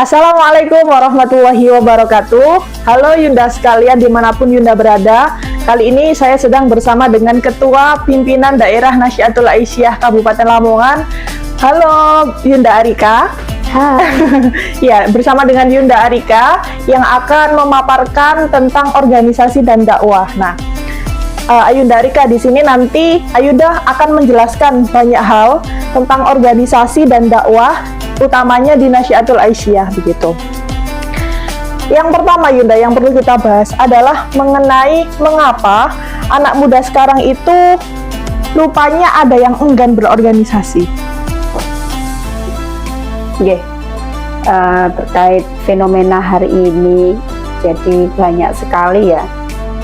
Assalamualaikum warahmatullahi wabarakatuh. Halo Yunda sekalian dimanapun Yunda berada. Kali ini saya sedang bersama dengan Ketua Pimpinan Daerah Nasyaatul Aisyah Kabupaten Lamongan. Halo Yunda Arika. Ya, bersama dengan Yunda Arika yang akan memaparkan tentang organisasi dan dakwah. Nah, Ayunda Arika di sini nanti Ayunda akan menjelaskan banyak hal tentang organisasi dan dakwah, utamanya di Nasyaatul Aisyah begitu. Yang pertama Yunda yang perlu kita bahas adalah mengenai mengapa anak muda sekarang itu rupanya ada yang enggan berorganisasi. Terkait fenomena hari ini, jadi banyak sekali ya,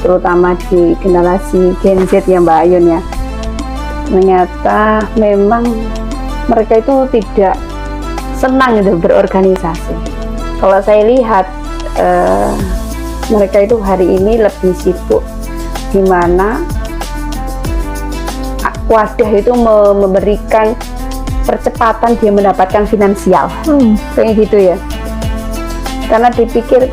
terutama di generasi Gen Z ya Mbak Ayun ya. Ternyata memang mereka itu tidak senang itu berorganisasi. Kalau saya lihat mereka itu hari ini lebih sibuk, di mana wadah itu memberikan percepatan dia mendapatkan finansial, kayak gitu ya. Karena dipikir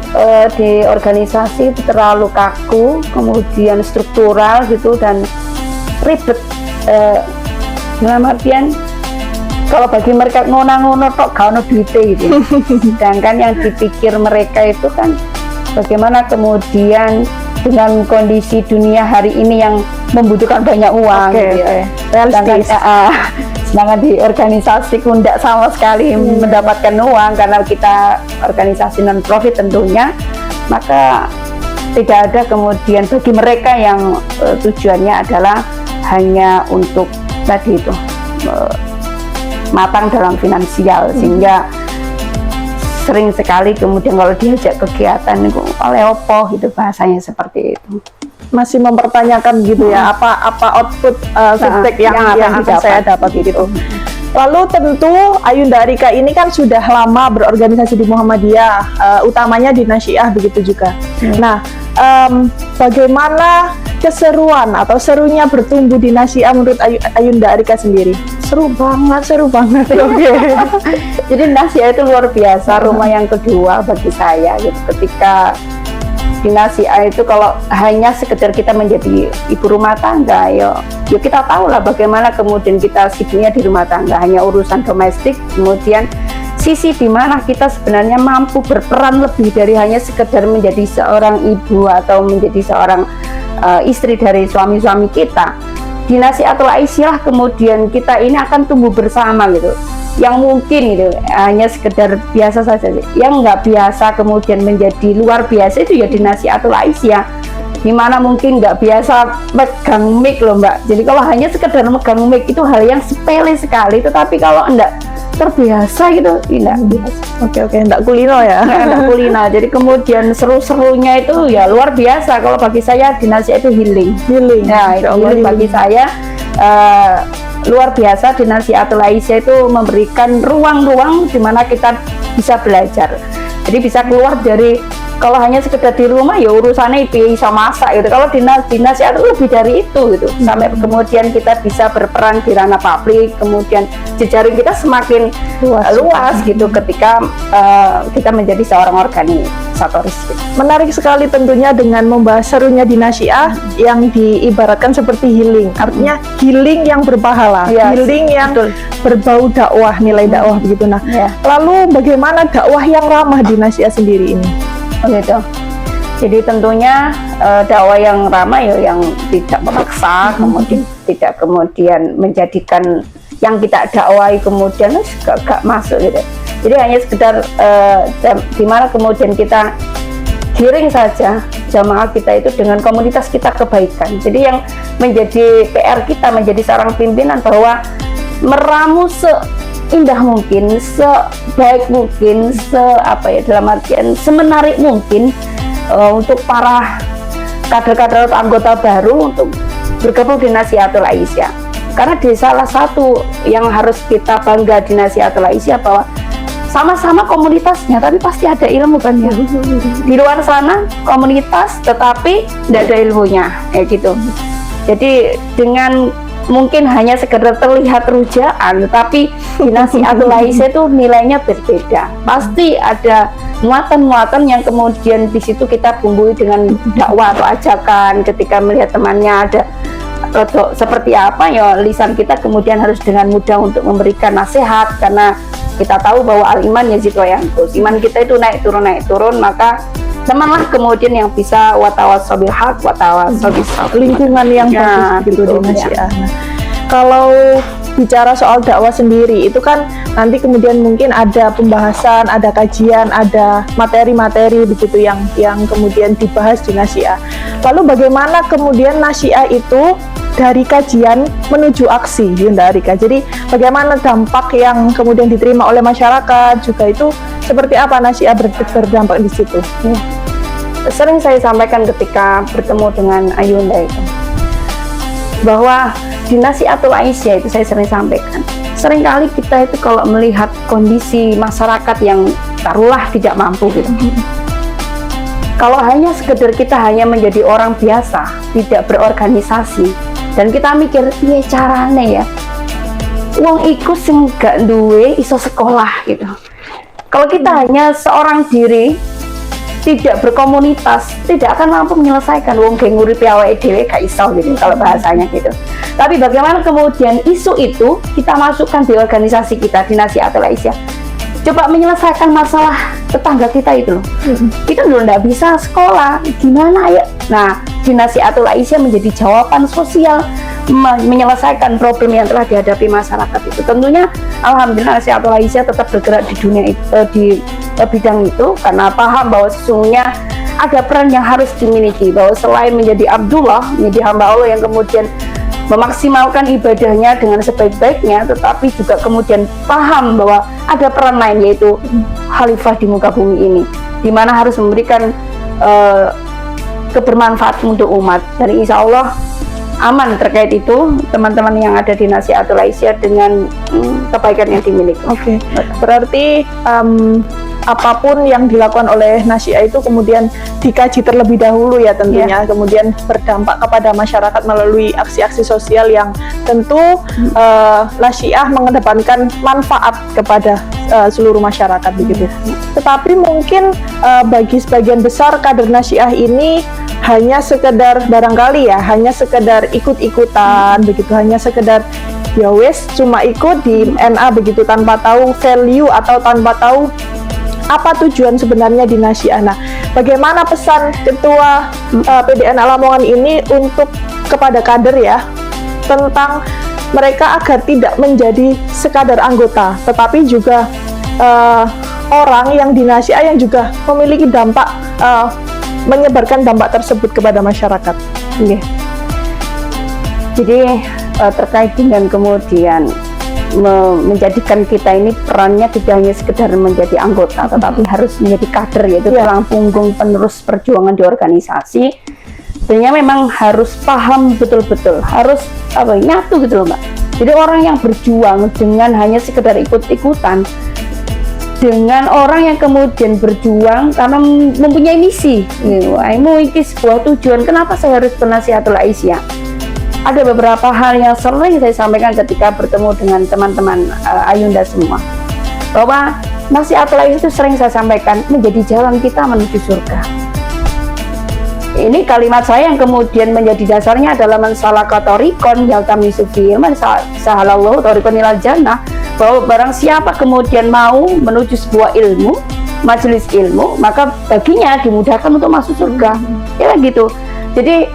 di organisasi itu terlalu kaku, kemudian struktural gitu dan ribet. Dalam artian kalau bagi mereka ngono-ngono tok gak ono duite gitu. Sedangkan yang dipikir mereka itu kan bagaimana kemudian dengan kondisi dunia hari ini yang membutuhkan banyak uang, gitu ya. Sedangkan di organisasi tidak sama sekali mendapatkan uang karena kita organisasi non profit tentunya, maka tidak ada kemudian bagi mereka yang tujuannya adalah hanya untuk tadi itu matang dalam finansial, sehingga sering sekali kemudian kalau diajak kegiatan itu oleh opo gitu, bahasanya seperti itu. Masih mempertanyakan gitu ya, apa output feedback yang akan saya dapat gitu. Lalu tentu Ayunda Arika ini kan sudah lama berorganisasi di Muhammadiyah, utamanya di Nasyiah begitu juga. Nah, bagaimana keseruan atau serunya bertumbuh di Nasyiah menurut Ayunda Arika sendiri? Seru banget. Oke. Jadi Nasyiah itu luar biasa, rumah yang kedua bagi saya gitu. Ketika di Nasyiah itu kalau hanya sekedar kita menjadi ibu rumah tangga, ya kita tahu lah bagaimana kemudian kita sibuknya di rumah tangga, hanya urusan domestik, kemudian sisi di mana kita sebenarnya mampu berperan lebih dari hanya sekedar menjadi seorang ibu atau menjadi seorang istri dari suami-suami kita. Di Nasyaatul Aisyah kemudian kita ini akan tumbuh bersama gitu. Yang mungkin itu hanya sekedar biasa saja, yang nggak biasa kemudian menjadi luar biasa itu ya di Nasyaatul Aisyah, dimana mungkin nggak biasa megang mic loh Mbak. Jadi kalau hanya sekedar megang mic itu hal yang sepele sekali, tetapi kalau enggak terbiasa gitu tidak biasa. Oke, enggak kulino ya. Enggak kulino. Jadi kemudian seru-serunya itu ya luar biasa. Kalau bagi saya di Nasyiah itu healing. Nah, itu healing bagi saya. Luar biasa di Nasyaatul Aisyah itu memberikan ruang-ruang di mana kita bisa belajar. Jadi bisa keluar dari, kalau hanya sekedar di rumah ya urusannya bisa masak gitu. Kalau di Nasyiah itu lebih dari itu gitu. Sampai kemudian kita bisa berperan di ranah publik, kemudian jejaring kita semakin luas gitu ketika kita menjadi seorang organisatoris gitu. Menarik sekali tentunya dengan membahas serunya di Nasyiah yang diibaratkan seperti healing. Artinya healing yang berpahala, healing yang berbau dakwah, nilai dakwah begitu. Nah, lalu bagaimana dakwah yang ramah di Nasyiah sendiri ini? Gitu. Jadi tentunya dakwah yang ramah ya yang tidak memaksa, kemudian tidak kemudian menjadikan yang kita dakwai kemudian gak masuk gitu. Jadi hanya sekedar di mana kemudian kita giring saja jamaah kita itu dengan komunitas kita kebaikan. Jadi yang menjadi PR kita menjadi seorang pimpinan bahwa meramu indah mungkin, sebaik mungkin, dalam artian semenarik mungkin untuk para kader-kader atau anggota baru untuk bergabung di Nasyaatul Aisyah. Karena di salah satu yang harus kita bangga di Nasyaatul Aisyah bahwa sama-sama komunitasnya, tapi pasti ada ilmu kan ya. Di luar sana komunitas, tetapi tidak ada ilmunya, kayak gitu. Jadi dengan mungkin hanya sekedar terlihat rujaan, tetapi di Nasihatul Aisyah itu nilainya berbeda. Pasti ada muatan-muatan yang kemudian di situ kita bumbui dengan dakwah atau ajakan. Ketika melihat temannya ada seperti apa, ya lisan kita kemudian harus dengan mudah untuk memberikan nasihat, karena kita tahu bahwa al-iman yazid wa yanqus, iman kita itu naik turun, maka temanlah kemudian yang bisa watawassaw bil haq watawassaw bis sabr, lingkungan yang bagus gitu di Nasiah. Nah, kalau bicara soal dakwah sendiri itu kan nanti kemudian mungkin ada pembahasan, ada kajian, ada materi-materi begitu yang kemudian dibahas di Nasiah. Lalu bagaimana kemudian Nasiah itu dari kajian menuju aksi, Yunda Arika? Jadi bagaimana dampak yang kemudian diterima oleh masyarakat juga itu seperti apa Nasiah berdampak di situ? Sering saya sampaikan ketika bertemu dengan Ayunda itu, bahwa di Nasihatul Aisyah itu saya sering sampaikan, seringkali kita itu kalau melihat kondisi masyarakat yang taruhlah tidak mampu gitu, kalau hanya sekedar kita hanya menjadi orang biasa, tidak berorganisasi, dan kita mikir, iya carane ya, uang ikut sing gak duwe iso sekolah gitu. Kalau kita hanya seorang diri, tidak berkomunitas, tidak akan mampu menyelesaikan wong ge nguripi awake dhewe gak iso gitu kalau bahasanya gitu. Tapi bagaimana kemudian isu itu kita masukkan di organisasi kita di Nasihatul Aisyah. Coba menyelesaikan masalah tetangga kita itu loh. Kita dulu nggak bisa sekolah, gimana ya? Nah, di Nasihatul Aisyah menjadi jawaban sosial menyelesaikan problem yang telah dihadapi masyarakat itu. Tentunya alhamdulillah Nasihatul Aisyah tetap bergerak di dunia itu, di bidang itu, karena paham bahwa sesungguhnya ada peran yang harus dimiliki, bahwa selain menjadi Abdullah, menjadi hamba Allah yang kemudian memaksimalkan ibadahnya dengan sebaik-baiknya, tetapi juga kemudian paham bahwa ada peran lain, yaitu khalifah di muka bumi ini, di mana harus memberikan kebermanfaatan untuk umat. Dan insya Allah aman terkait itu teman-teman yang ada di Nasihatul Aisyah dengan kebaikan yang dimiliki. Oke. Berarti apapun yang dilakukan oleh Nasiah itu kemudian dikaji terlebih dahulu ya tentunya, kemudian berdampak kepada masyarakat melalui aksi-aksi sosial yang tentu Nasiah mengedepankan manfaat kepada seluruh masyarakat begitu. Tetapi mungkin bagi sebagian besar kader Nasiah ini hanya sekedar barangkali ya, hanya sekedar ikut-ikutan begitu, hanya sekedar ya wes cuma ikut di NA begitu tanpa tahu value atau tanpa tahu apa tujuan sebenarnya di Nasiah. Nah, bagaimana pesan Ketua PDN Lamongan ini untuk kepada kader ya, tentang mereka agar tidak menjadi sekadar anggota, tetapi juga orang yang di Nasiah yang juga memiliki dampak, menyebarkan dampak tersebut kepada masyarakat. Jadi terkait dengan kemudian menjadikan kita ini perannya tidak hanya sekedar menjadi anggota, tetapi harus menjadi kader, yaitu tulang punggung penerus perjuangan di organisasi. Sebenarnya memang harus paham betul-betul, harus nyatu gitu loh Mbak. Jadi orang yang berjuang dengan hanya sekedar ikut-ikutan, dengan orang yang kemudian berjuang karena mempunyai misi, mau iki sebuah tujuan, kenapa saya harus Nasihatul Aisyah? Ada beberapa hal yang sering saya sampaikan ketika bertemu dengan teman-teman Ayunda semua, bahwa Nasihatul Aisyah itu sering saya sampaikan menjadi jalan kita menuju surga. Ini kalimat saya yang kemudian menjadi dasarnya adalah man salaka thariqan yaltamisu fihi man sahalallahu thariqan ilal jannah, bahwa barang siapa kemudian mau menuju sebuah ilmu, majelis ilmu, maka baginya dimudahkan untuk masuk surga. Ya gitu. Jadi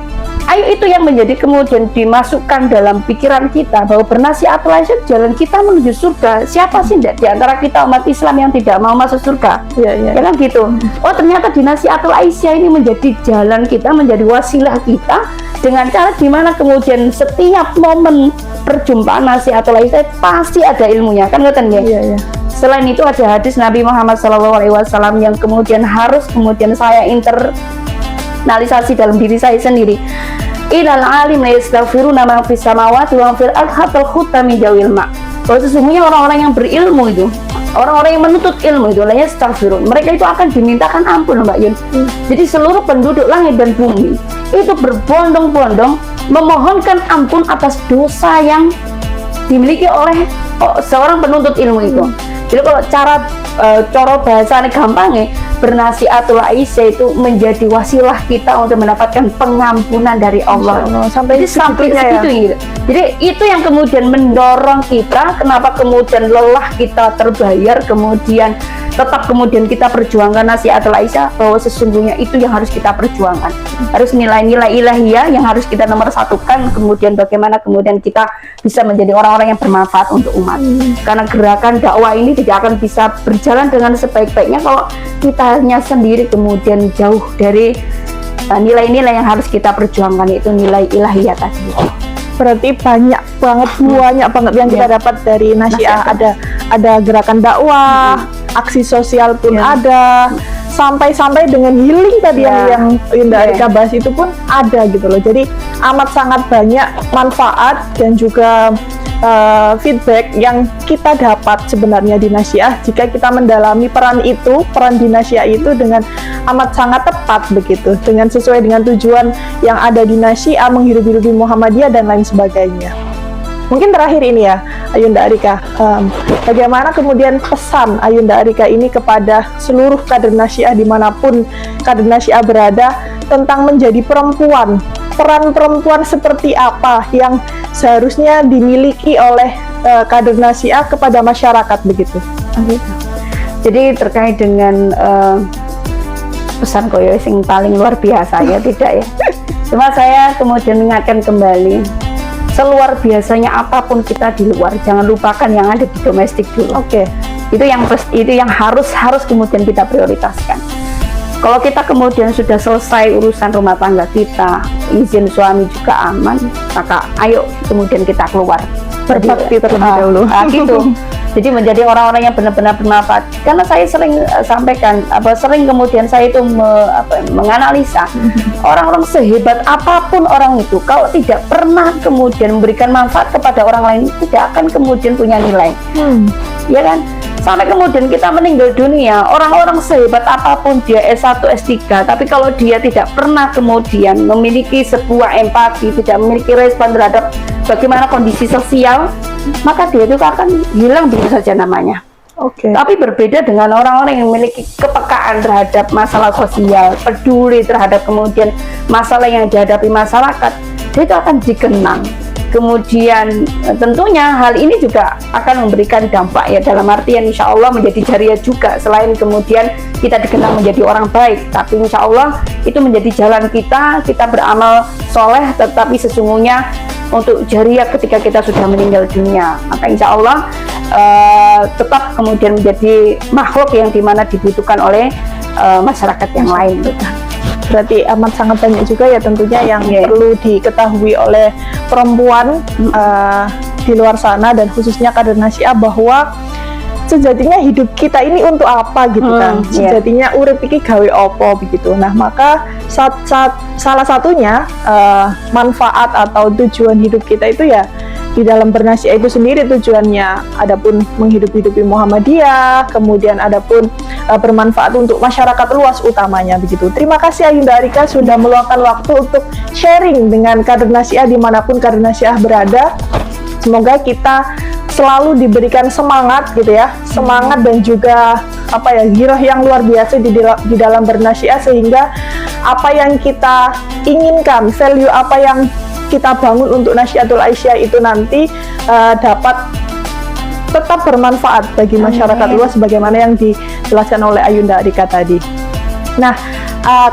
ayo itu yang menjadi kemudian dimasukkan dalam pikiran kita, bahwa bernasihatul Aisyah jalan kita menuju surga. Siapa sih di antara kita umat Islam yang tidak mau masuk surga? Ya kan gitu. Oh ternyata di Nasihatul Aisyah ini menjadi jalan kita, menjadi wasilah kita, dengan cara dimana kemudian setiap momen perjumpaan Nasihatul Aisyah pasti ada ilmunya, kan ngoten ya. Selain itu ada hadis Nabi Muhammad SAW yang kemudian harus kemudian saya internalisasi dalam diri saya sendiri. Ilal alim la yastaghfiruna ma fis samawati wa fil ardi hatta khutami jawil ma. Bahwa sesungguhnya orang-orang yang berilmu itu, orang-orang yang menuntut ilmu itu la yastaghfirun, mereka itu akan dimintakan ampun Mbak Yun. Jadi seluruh penduduk langit dan bumi itu berbondong-bondong memohonkan ampun atas dosa yang dimiliki oleh seorang penuntut ilmu itu. Jadi kalau cara bahasanya gampangnya, bernasihatul Aisyah itu menjadi wasilah kita untuk mendapatkan pengampunan dari Allah. Sampai segitunya ya. Gitu. Jadi itu yang kemudian mendorong kita, kenapa kemudian lelah kita terbayar, kemudian tetap kemudian kita perjuangkan nasihatul Aisyah, bahwa sesungguhnya itu yang harus kita perjuangkan. Harus nilai-nilai ilahiyah yang harus kita nomor satukan, kemudian bagaimana kemudian kita bisa menjadi orang-orang yang bermanfaat untuk umat. Karena gerakan dakwah ini tidak akan bisa berjalan dengan sebaik-baiknya kalau kita hanya sendiri kemudian jauh dari nilai-nilai yang harus kita perjuangkan, yaitu nilai ilahiyah tadi. Berarti banyak banget yang kita dapat dari Nasyiah. Ada gerakan dakwah, aksi sosial pun ada, sampai dengan healing tadi yang Yunda Arika bahas itu pun ada gitu loh. Jadi amat sangat banyak manfaat dan juga feedback yang kita dapat sebenarnya di Nasyiah jika kita mendalami peran di Nasyiah itu dengan amat sangat tepat begitu, dengan sesuai dengan tujuan yang ada di Nasyiah, menghidupi Muhammadiyah dan lain sebagainya. Mungkin terakhir ini ya Ayunda Arika, bagaimana kemudian pesan Ayunda Arika ini kepada seluruh kader Nasyiah dimanapun kader Nasyiah berada tentang menjadi perempuan, peran perempuan seperti apa yang seharusnya dimiliki oleh kader Nasyiah kepada masyarakat begitu. Jadi terkait dengan pesan koyo sing paling luar biasa ya tidak ya. Cuma saya kemudian mengingatkan kembali, seluar biasanya apapun kita di luar, jangan lupakan yang ada di domestik dulu. Itu yang harus kemudian kita prioritaskan. Kalau kita kemudian sudah selesai urusan rumah tangga kita, izin suami juga aman, maka ayo kemudian kita keluar berbakti terlebih dahulu. Gitu. Jadi menjadi orang-orang yang benar-benar bermanfaat. Karena saya sering sampaikan, sering kemudian saya itu menganalisa orang-orang sehebat apapun orang itu, kalau tidak pernah kemudian memberikan manfaat kepada orang lain, tidak akan kemudian punya nilai. Ya kan? Sampai kemudian kita meninggal dunia, orang-orang sehebat apapun dia S1, S3, tapi kalau dia tidak pernah kemudian memiliki sebuah empati, tidak memiliki respon terhadap bagaimana kondisi sosial, maka dia itu akan hilang begitu saja namanya. Tapi berbeda dengan orang-orang yang memiliki kepekaan terhadap masalah sosial, peduli terhadap kemudian masalah yang dihadapi masyarakat, dia itu akan dikenang. Kemudian tentunya hal ini juga akan memberikan dampak ya, dalam artian insya Allah menjadi jariah juga, selain kemudian kita dikenal menjadi orang baik, tapi insya Allah itu menjadi jalan kita beramal soleh, tetapi sesungguhnya untuk jariah ketika kita sudah meninggal dunia, maka insya Allah tetap kemudian menjadi makhluk yang dimana dibutuhkan oleh masyarakat yang lain. Berarti amat sangat banyak juga ya tentunya yang perlu diketahui oleh perempuan di luar sana, dan khususnya kader Nasyiah, bahwa sejatinya hidup kita ini untuk apa gitu kan, sejatinya urip iki gawe opo begitu. Nah maka salah satunya manfaat atau tujuan hidup kita itu ya di dalam bernasihat itu sendiri tujuannya, adapun menghidupi Muhammadiyah, kemudian adapun bermanfaat untuk masyarakat luas utamanya begitu. Terima kasih Ayunda Arika sudah meluangkan waktu untuk sharing dengan kader Nasyiah dimanapun kader Nasyiah berada. Semoga kita selalu diberikan semangat gitu ya, semangat dan juga giroh yang luar biasa di dalam bernasihat, sehingga apa yang kita inginkan, value apa yang kita bangun untuk Nasyiatul Aisyah itu nanti dapat tetap bermanfaat bagi masyarakat luas sebagaimana yang dijelaskan oleh Ayunda Arika tadi. Nah,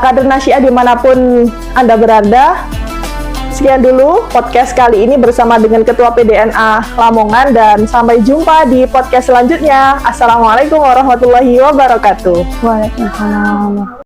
kader Nasyiah dimanapun Anda berada, sekian dulu podcast kali ini bersama dengan Ketua PDNA Lamongan, dan sampai jumpa di podcast selanjutnya. Assalamualaikum warahmatullahi wabarakatuh. Waalaikumsalam.